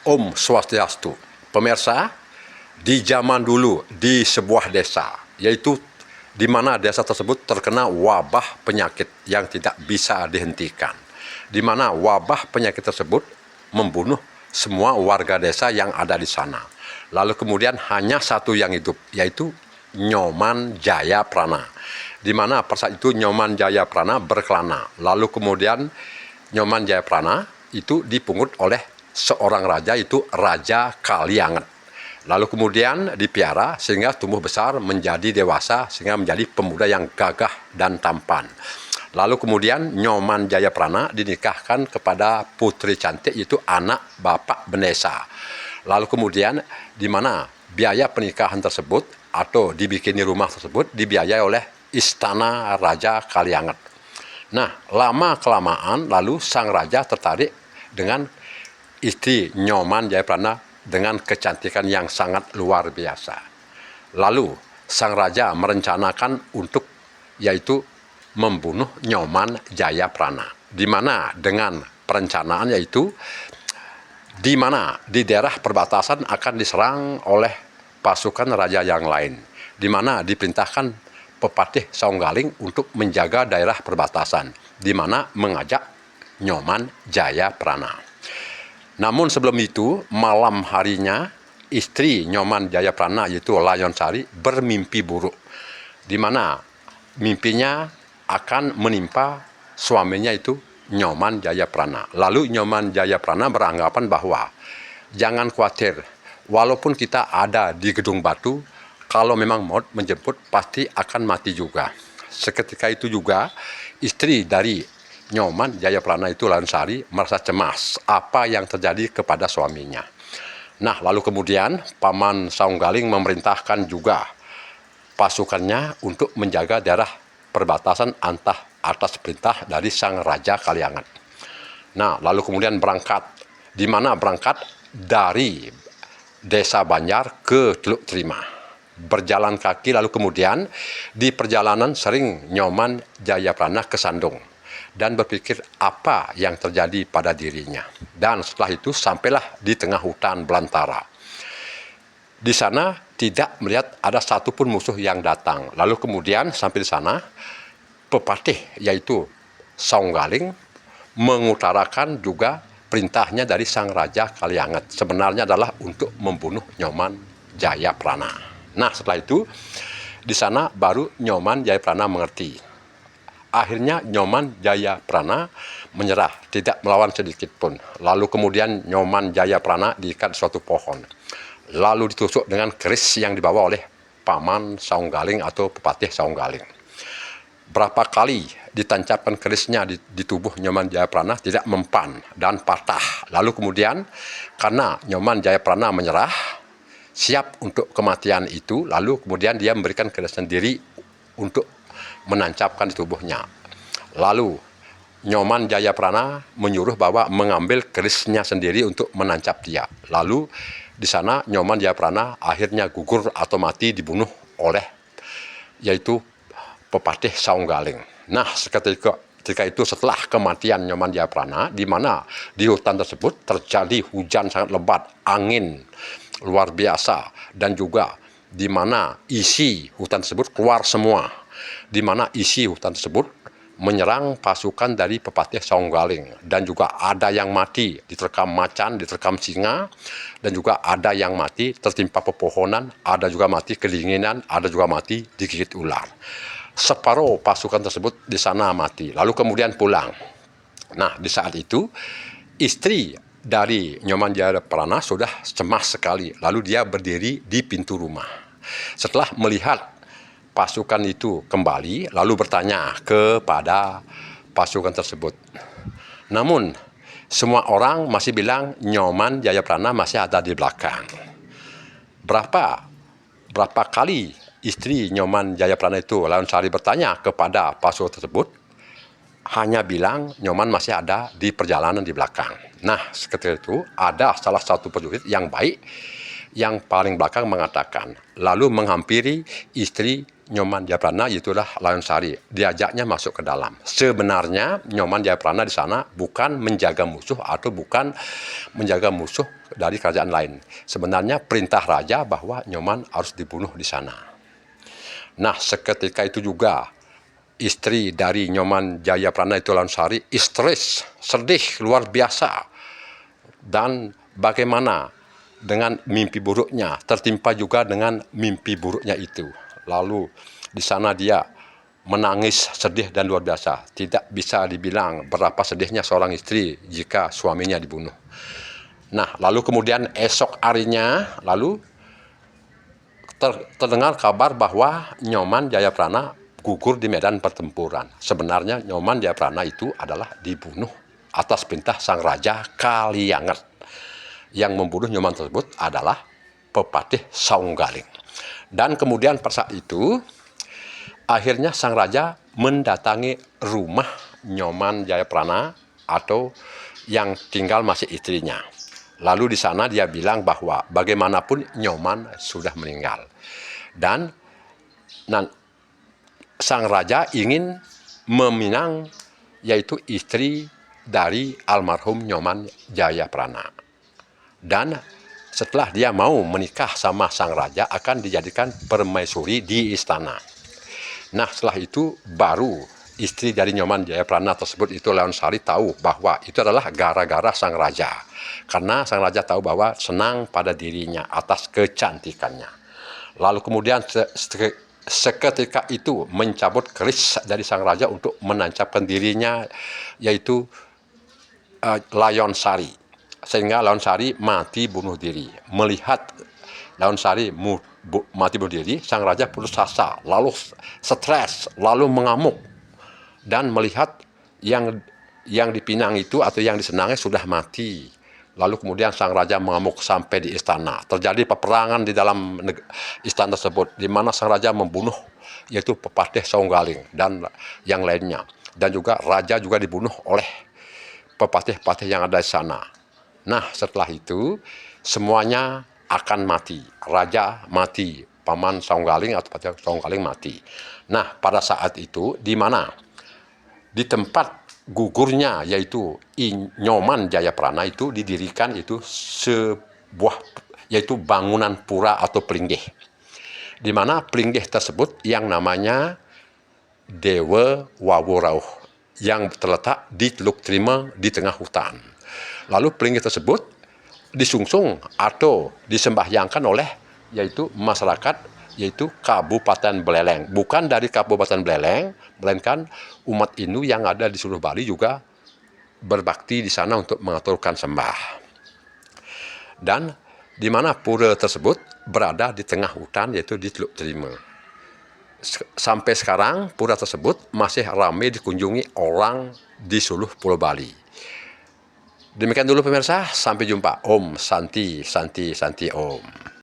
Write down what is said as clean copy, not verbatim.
Om Swastiastu. Pemirsa, di zaman dulu di sebuah desa, yaitu di mana desa tersebut terkena wabah penyakit yang tidak bisa dihentikan. Di mana wabah penyakit tersebut membunuh semua warga desa yang ada di sana. Lalu kemudian hanya satu yang hidup, yaitu Nyoman Jayaprana. Di mana pada saat itu Nyoman Jayaprana berkelana. Lalu kemudian Nyoman Jayaprana itu dipungut oleh seorang raja, itu Raja Kalianget. Lalu kemudian dipiara sehingga tumbuh besar menjadi dewasa, sehingga menjadi pemuda yang gagah dan tampan. Lalu kemudian Nyoman Jayaprana dinikahkan kepada putri cantik, yaitu anak Bapak Benesa. Lalu kemudian di mana biaya pernikahan tersebut atau dibikini rumah tersebut dibiayai oleh istana Raja Kalianget. Nah, lama-kelamaan lalu sang raja tertarik dengan istri Nyoman Jayaprana dengan kecantikan yang sangat luar biasa. Lalu sang raja merencanakan untuk yaitu membunuh Nyoman Jayaprana. Di mana dengan perencanaan yaitu di mana di daerah perbatasan akan diserang oleh pasukan raja yang lain. Di mana diperintahkan Pepatih Saunggaling untuk menjaga daerah perbatasan, di mana mengajak Nyoman Jayaprana. Namun sebelum itu, malam harinya, istri Nyoman Jayaprana yaitu Layonsari bermimpi buruk, di mana mimpinya akan menimpa suaminya itu Nyoman Jayaprana. Lalu Nyoman Jayaprana beranggapan bahwa jangan khawatir, walaupun kita ada di gedung batu, kalau memang maut menjemput pasti akan mati juga. Seketika itu juga istri dari Nyoman Jayaprana itu Layonsari merasa cemas apa yang terjadi kepada suaminya. Nah, lalu kemudian Paman Saunggaling memerintahkan juga pasukannya untuk menjaga daerah perbatasan atas perintah dari sang Raja Kalianget. Nah, lalu kemudian berangkat, di mana berangkat dari Desa Banjar ke Teluk Terima. Berjalan kaki, lalu kemudian di perjalanan sering Nyoman Jayaprana kesandung dan berpikir apa yang terjadi pada dirinya. Dan setelah itu sampailah di tengah hutan belantara. Di sana tidak melihat ada satupun musuh yang datang. Lalu kemudian sampai di sana, Pepatih yaitu Saunggaling mengutarakan juga perintahnya dari sang Raja Kalianget. Sebenarnya adalah untuk membunuh Nyoman Jayaprana. Nah, setelah itu di sana baru Nyoman Jayaprana mengerti. Akhirnya Nyoman Jayaprana menyerah, tidak melawan sedikit pun. Lalu kemudian Nyoman Jayaprana diikat suatu pohon. Lalu ditusuk dengan keris yang dibawa oleh Paman Saunggaling atau Pepatih Saunggaling. Berapa kali ditancapkan kerisnya di tubuh Nyoman Jayaprana tidak mempan dan patah. Lalu kemudian karena Nyoman Jayaprana menyerah, siap untuk kematian itu, lalu kemudian dia memberikan keris sendiri untuk menancapkan di tubuhnya. Lalu Nyoman Jayaprana menyuruh bahwa mengambil kerisnya sendiri untuk menancap dia. Lalu di sana Nyoman Jayaprana akhirnya gugur atau mati dibunuh oleh yaitu Pepatih Saunggaling. Nah, ketika itu setelah kematian Nyoman Jayaprana, di mana di hutan tersebut terjadi hujan sangat lebat, angin luar biasa, dan juga di mana isi hutan tersebut keluar semua. Di mana isi hutan tersebut menyerang pasukan dari Pepatih Saunggaling, dan juga ada yang mati diterkam macan, diterkam singa, dan juga ada yang mati tertimpa pepohonan, ada juga mati kedinginan, ada juga mati digigit ular. Separuh pasukan tersebut di sana mati, lalu kemudian pulang. Nah, di saat itu istri dari Nyoman Jayaprana sudah cemas sekali, lalu dia berdiri di pintu rumah. Setelah melihat pasukan itu kembali, lalu bertanya kepada pasukan tersebut. Namun semua orang masih bilang Nyoman Jayaprana masih ada di belakang. Berapa kali istri Nyoman Jayaprana itu Layonsari bertanya kepada pasukan tersebut, hanya bilang Nyoman masih ada di perjalanan di belakang. Nah, ketika itu ada salah satu prajurit yang baik yang paling belakang mengatakan, lalu menghampiri istri Nyoman Jayaprana, itulah Layonsari, diajaknya masuk ke dalam. Sebenarnya Nyoman Jayaprana di sana bukan menjaga musuh atau bukan menjaga musuh dari kerajaan lain. Sebenarnya perintah raja bahwa Nyoman harus dibunuh di sana. Nah, seketika itu juga istri dari Nyoman Jayaprana itu Lawnsari histeris, sedih luar biasa. Dan bagaimana dengan mimpi buruknya, tertimpa juga dengan mimpi buruknya itu. Lalu di sana dia menangis sedih dan luar biasa. Tidak bisa dibilang berapa sedihnya seorang istri jika suaminya dibunuh. Nah, lalu kemudian esok harinya, lalu terdengar kabar bahwa Nyoman Jayaprana gugur di medan pertempuran. Sebenarnya Nyoman Jayaprana itu adalah dibunuh atas perintah sang raja Kalianget. Yang membunuh Nyoman tersebut adalah Pepatih Saunggaling. Dan kemudian pada saat itu, akhirnya sang raja mendatangi rumah Nyoman Jayaprana atau yang tinggal masih istrinya. Lalu di sana dia bilang bahwa bagaimanapun Nyoman sudah meninggal. Dan sang raja ingin meminang yaitu istri dari almarhum Nyoman Jayaprana. Dan setelah dia mau menikah sama sang raja akan dijadikan permaisuri di istana. Nah, setelah itu baru istri dari Nyoman Jayaprana tersebut itu Lawnsari tahu bahwa itu adalah gara-gara sang raja. Karena sang raja tahu bahwa senang pada dirinya atas kecantikannya. Lalu kemudian seketika itu mencabut keris dari sang raja untuk menancapkan dirinya yaitu Lawnsari. Sehingga Lawnsari mati bunuh diri. Melihat Lawnsari mati bunuh diri, sang raja putus asa, lalu stres, lalu mengamuk, dan melihat yang dipinang itu atau yang disenangi sudah mati. Lalu kemudian sang raja mengamuk sampai di istana. Terjadi peperangan di dalam istana tersebut, di mana sang raja membunuh yaitu Pepatih Saunggaling dan yang lainnya. Dan juga raja juga dibunuh oleh pepatih-pepatih yang ada di sana. Nah, setelah itu semuanya akan mati. Raja mati, Paman Saunggaling atau Pepatih Saunggaling mati. Nah, pada saat itu di mana? Di tempat gugurnya yaitu Nyoman Jayaprana itu didirikan itu sebuah yaitu bangunan pura atau plinggih. Di mana plinggih tersebut yang namanya Dewa Wawurauh yang terletak di Teluk Trima di tengah hutan. Lalu plinggih tersebut disungsung atau disembahyangkan oleh yaitu masyarakat yaitu Kabupaten Beleleng. Bukan dari Kabupaten Beleleng, melainkan umat Hindu yang ada di seluruh Bali juga berbakti di sana untuk mengaturkan sembah. Dan di mana pura tersebut berada di tengah hutan yaitu di Teluk Trima. Sampai sekarang pura tersebut masih ramai dikunjungi orang di seluruh Pulau Bali. Demikian dulu pemirsa, sampai jumpa. Om Santi, Santi, Santi Om.